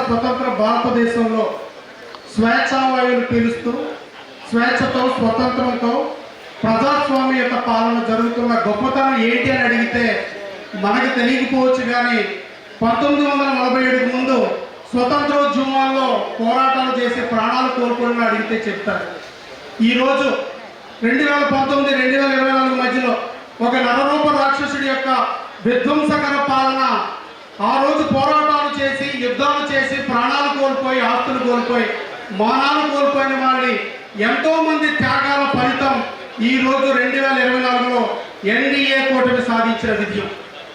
స్వతంత్ర భారతదేశంలో స్వేచ్ఛావాయువులు పీలుస్తూ స్వేచ్ఛతో స్వతంత్రంతో ప్రజాస్వామ్యత పాలన జరుగుతున్న గొప్పతనం ఏంటి అని అడిగితే మనకు తెలియకపోవచ్చు. కానీ 1947కు ముందు స్వతంత్రోద్యమాల్లో పోరాటాలు చేసి ప్రాణాలు కోల్పోయిన అడిగితే చెప్తారు. ఈరోజు 2019, 2024 మధ్యలో ఒక నరరూప రాక్షసుడి యొక్క విధ్వంసకర పాలన, ఆ రోజు పోరాటాలు చేసి యుద్ధాలు చేసి ప్రాణాలు కోల్పోయి ఆస్తులు కోల్పోయి మానాలు కోల్పోయిన వాళ్ళని ఎంతో మంది త్యాగాల ఫలితం ఈ రోజు 2024లో ఎన్డీఏ కూటమి సాధించిన విజయం.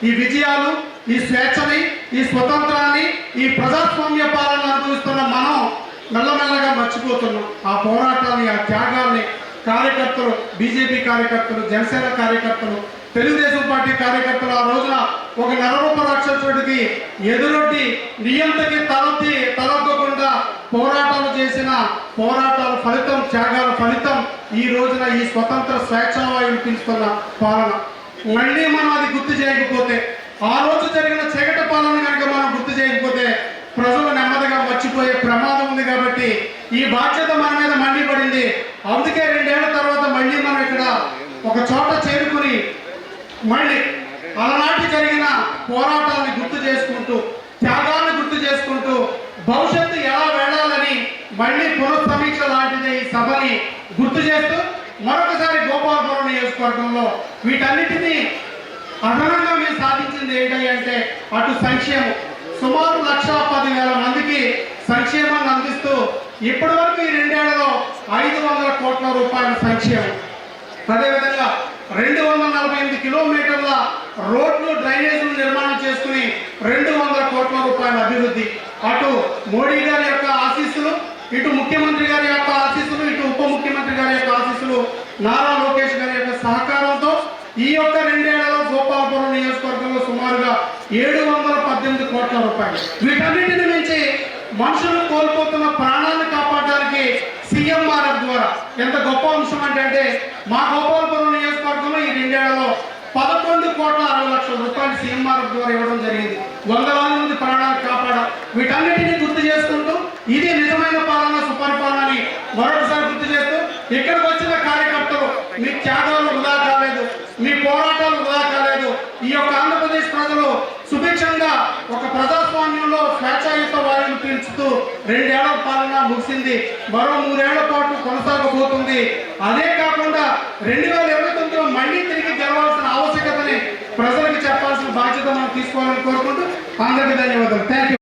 ఈ విజయాలు, ఈ స్వేచ్ఛని, ఈ స్వతంత్రాన్ని, ఈ ప్రజాస్వామ్య పాలన అనుభవిస్తున్న మనం మెల్లమెల్లగా మర్చిపోతున్నాం. ఆ పోరాటాన్ని, ఆ త్యాగాల్ని కార్యకర్తలు, బీజేపీ కార్యకర్తలు, జనసేన కార్యకర్తలు, తెలుగుదేశం పార్టీ కార్యకర్తలు ఆ రోజున ఒక నరరూప రాక్షసుడికి ఎదురొడ్డి నియంతకి తలొగ్గకుండా పోరాటాలు చేసిన పోరాటాల ఫలితం, త్యాగాల ఫలితం ఈ రోజున ఈ స్వతంత్ర స్వేచ్ఛావాయువులు పీల్చుతున్న పాలన. మళ్ళీ మనం అది గుర్తు చేయకపోతే, ఆ రోజు జరిగిన చీకటి పాలన కనుక మనం గుర్తు చేయకపోతే ప్రజలు నెమ్మదిగా మర్చిపోయే ప్రమాదం ఉంది. కాబట్టి ఈ బాధ్యత మన మీద మళ్ళీ పడింది. అందుకే 2 ఏళ్ల తర్వాత మళ్ళీ మనం ఇక్కడ ఒక చోట చేరుకుని మళ్ళీ అలనాటి జరిగిన పోరాటాన్ని గుర్తు చేసుకుంటూ, త్యాగాన్ని గుర్తు చేసుకుంటూ భవిష్యత్తు ఎలా వెళ్ళాలని మళ్ళీ పునఃసమీక్ష లాంటిది ఈ సభని గుర్తు చేస్తూ మరొకసారి గోపాలపురం నియోజకవర్గంలో వీటన్నిటినీ అదనంగా మేము సాధించింది ఏంటంటే అటు సంక్షేమం, సుమారు 1,10,000 మందికి సంక్షేమాన్ని అందిస్తూ ఇప్పటి వరకు ఈ 2 ఏళ్లలో 500 కోట్ల రూపాయల సంక్షేమం. అదేవిధంగా 248 కిలోమీటర్ల రోడ్లు, డ్రైనేజీలు నిర్మాణం చేసుకుని 200 కోట్ల రూపాయల అభివృద్ధి. అటు మోడీ గారి యొక్క ఆశీస్సులు, ఇటు ముఖ్యమంత్రి గారి యొక్క ఆశీస్సులు, ఇటు ఉప ముఖ్యమంత్రి గారి యొక్క ఆశీస్సులు, నారా లోకేష్ గారి యొక్క సహకారంతో ఈ యొక్క 2 ఏళ్లలో గోపాలపురం నియోజకవర్గంలో సుమారుగా 718 కోట్ల రూపాయలు. వీటన్నిటిని మించి మనుషులు కోల్పోతున్న ప్రాణాలను కాపాడడానికి సీఎంఆర్ఎఫ్ ద్వారా ఎంత గొప్ప అంశం అంటే మా గోపాలపురం నియోజకవర్గంలో ఈ 2 ఏళ్లలో 11,60,00,000 రూపాయలు సీఎంఆర్ఎఫ్ ద్వారా ఇవ్వడం జరిగింది. వందలాది మంది ప్రాణాలు కాపాడారు. వీటన్నిటిని గుర్తు చేసుకుంటూ ఇది నిజమైన పాలన, సుపరిపాలన అని మరొకసారి గుర్తు చేస్తూ ఇక్కడికి వచ్చిన కార్యకర్తలు మీ త్యాగాలు వృధా కాలేదు, మీ పోరాటాలు వృధా కాలేదు. ఈ యొక్క ఆంధ్రప్రదేశ్ ప్రజలు సుభిక్షంగా ఒక ప్రజాస్వామ్యంలో స్వేచ్ఛాయుత వాయువులు పీల్చుతూ 2 ఏళ్ల పాలన ముగిసింది. మరో 3 ఏళ్ల పాటు కొనసాగబోతుంది. అదే కాకుండా 2029లో మళ్ళీ తిరిగి గెలవాల్సిన ఆవశ్యకతని ప్రజలకు చెప్పాల్సిన బాధ్యత మనం తీసుకోవాలని కోరుకుంటూ అందరికీ ధన్యవాదాలు. Thank you.